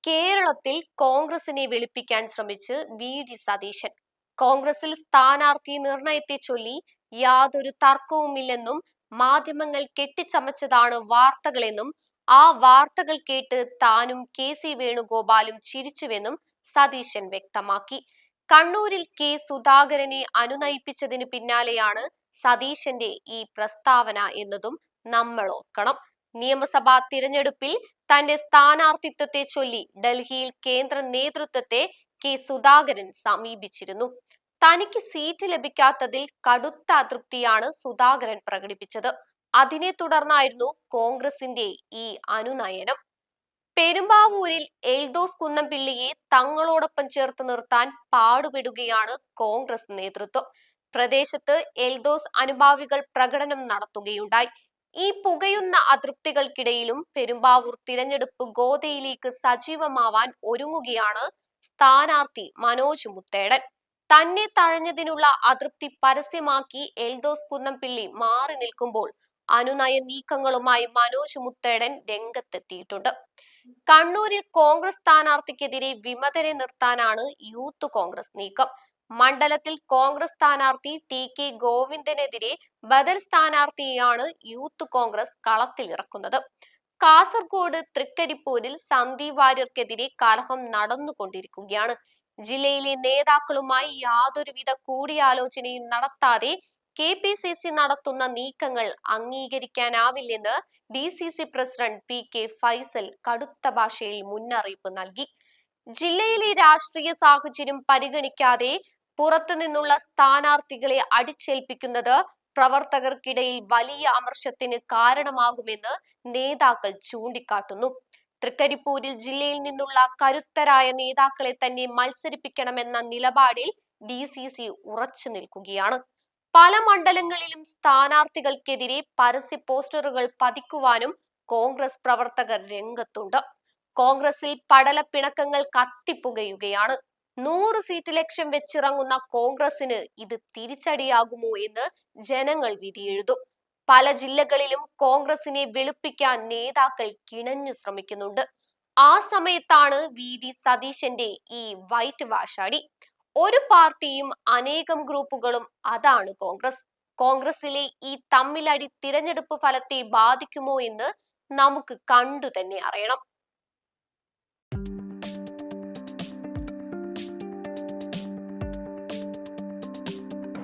കേരളത്തിൽ കോൺഗ്രസിനെ വെളുപ്പിക്കാൻ ശ്രമിച്ച് വി.ഡി. സതീശൻ. കോൺഗ്രസിൽ സ്ഥാനാർത്ഥി നിർണയത്തെ ചൊല്ലി യാതൊരു തർക്കവുമില്ലെന്നും മാധ്യമങ്ങൾ കെട്ടിച്ചമച്ചതാണ് വാർത്തകളെന്നും ആ വാർത്തകൾ കേട്ട് താനും കെ.സി. വേണുഗോപാലും ചിരിച്ചുവെന്നും സതീശൻ വ്യക്തമാക്കി. കണ്ണൂരിൽ കെ സുധാകരനെ അനുനയിപ്പിച്ചതിന് പിന്നാലെയാണ് സതീശന്റെ ഈ പ്രസ്താവന എന്നതും നമ്മൾ ഓർക്കണം. നിയമസഭാ തിരഞ്ഞെടുപ്പിൽ തന്റെ സ്ഥാനാർത്ഥിത്വത്തെ ചൊല്ലി ഡൽഹിയിൽ കേന്ദ്ര നേതൃത്വത്തെ കെ സുധാകരൻ സമീപിച്ചിരുന്നു. തനിക്ക് സീറ്റ് ലഭിക്കാത്തതിൽ കടുത്ത അതൃപ്തിയാണ് സുധാകരൻ പ്രകടിപ്പിച്ചത്. അതിനെ തുടർന്നായിരുന്നു കോൺഗ്രസിന്റെ ഈ അനുനയനം. പെരുമ്പാവൂരിൽ എൽദോസ് കുന്നംപിള്ളിയെ തങ്ങളോടൊപ്പം ചേർത്ത് നിർത്താൻ പാടുപെടുകയാണ് കോൺഗ്രസ് നേതൃത്വം. പ്രദേശത്ത് എൽദോസ് അനുഭാവികൾ പ്രകടനം നടത്തുകയുണ്ടായി. ഈ പുകയുന്ന അതൃപ്തികൾക്കിടയിലും പെരുമ്പാവൂർ തിരഞ്ഞെടുപ്പ് ഗോദയിലേക്ക് സജീവമാവാൻ ഒരുങ്ങുകയാണ് സ്ഥാനാർത്ഥി മനോജ് മുത്തേടൻ. തന്നെ തഴഞ്ഞതിനുള്ള അതൃപ്തി പരസ്യമാക്കി എൽദോസ് കുന്നംപിള്ളി മാറി നിൽക്കുമ്പോൾ അനുനയ നീക്കങ്ങളുമായി മനോജ് മുത്തേടൻ രംഗത്തെത്തിയിട്ടുണ്ട്. കണ്ണൂരിൽ കോൺഗ്രസ് സ്ഥാനാർത്ഥിക്കെതിരെ വിമതരെ നിർത്താനാണ് യൂത്ത് കോൺഗ്രസ് നീക്കം. മണ്ഡലത്തിൽ കോൺഗ്രസ് സ്ഥാനാർത്ഥി ടി.കെ. ഗോവിന്ദനെതിരെ ബദൽ സ്ഥാനാർത്ഥിയെയാണ് യൂത്ത് കോൺഗ്രസ് കളത്തിലിറക്കുന്നത്. കാസർഗോഡ് തൃക്കരിപ്പൂരിൽ സന്ദീപ് വാര്യർക്കെതിരെ കലഹം നടന്നുകൊണ്ടിരിക്കുകയാണ്. ജില്ലയിലെ നേതാക്കളുമായി യാതൊരുവിധ കൂടിയാലോചനയും നടത്താതെ കെ.പി.സി.സി നടത്തുന്ന നീക്കങ്ങൾ അംഗീകരിക്കാനാവില്ലെന്ന് ഡി.സി.സി പ്രസിഡന്റ് പി.കെ. ഫൈസൽ കടുത്ത ഭാഷയിൽ മുന്നറിയിപ്പ് നൽകി. ജില്ലയിലെ രാഷ്ട്രീയ സാഹചര്യം പരിഗണിക്കാതെ പുറത്തുനിന്നുള്ള സ്ഥാനാർത്ഥികളെ അടിച്ചേൽപ്പിക്കുന്നത് പ്രവർത്തകർക്കിടയിൽ വലിയ അമർഷത്തിന് കാരണമാകുമെന്ന് നേതാക്കൾ ചൂണ്ടിക്കാട്ടുന്നു. തൃക്കരിപ്പൂരിൽ ജില്ലയിൽ നിന്നുള്ള കരുത്തരായ നേതാക്കളെ തന്നെ മത്സരിപ്പിക്കണമെന്ന നിലപാടിൽ ഡി.സി.സി ഉറച്ചു നിൽക്കുകയാണ്. പല മണ്ഡലങ്ങളിലും സ്ഥാനാർത്ഥികൾക്കെതിരെ പരസ്യ പോസ്റ്ററുകൾ പതിക്കുവാനും കോൺഗ്രസ് പ്രവർത്തകർ രംഗത്തുണ്ട്. കോൺഗ്രസിൽ പടലപ്പിണക്കങ്ങൾ കത്തിപ്പുകയുകയാണ്. 100 സീറ്റ് ലക്ഷ്യം വെച്ചിറങ്ങുന്ന കോൺഗ്രസിന് ഇത് തിരിച്ചടിയാകുമോ എന്ന് ജനങ്ങൾ വിധിയെഴുതും. പല ജില്ലകളിലും കോൺഗ്രസിനെ വെളുപ്പിക്കാൻ നേതാക്കൾ കിണഞ്ഞു ശ്രമിക്കുന്നുണ്ട്. ആ സമയത്താണ് വി.ഡി. സതീശന്റെ ഈ വൈറ്റ് വാഷ് അടി. ഒരു പാർട്ടിയും അനേകം ഗ്രൂപ്പുകളും, അതാണ് കോൺഗ്രസ്. കോൺഗ്രസിലെ ഈ തമ്മിലടി തിരഞ്ഞെടുപ്പ് ഫലത്തെ ബാധിക്കുമോ എന്ന് നമുക്ക് കണ്ടു തന്നെ അറിയണം.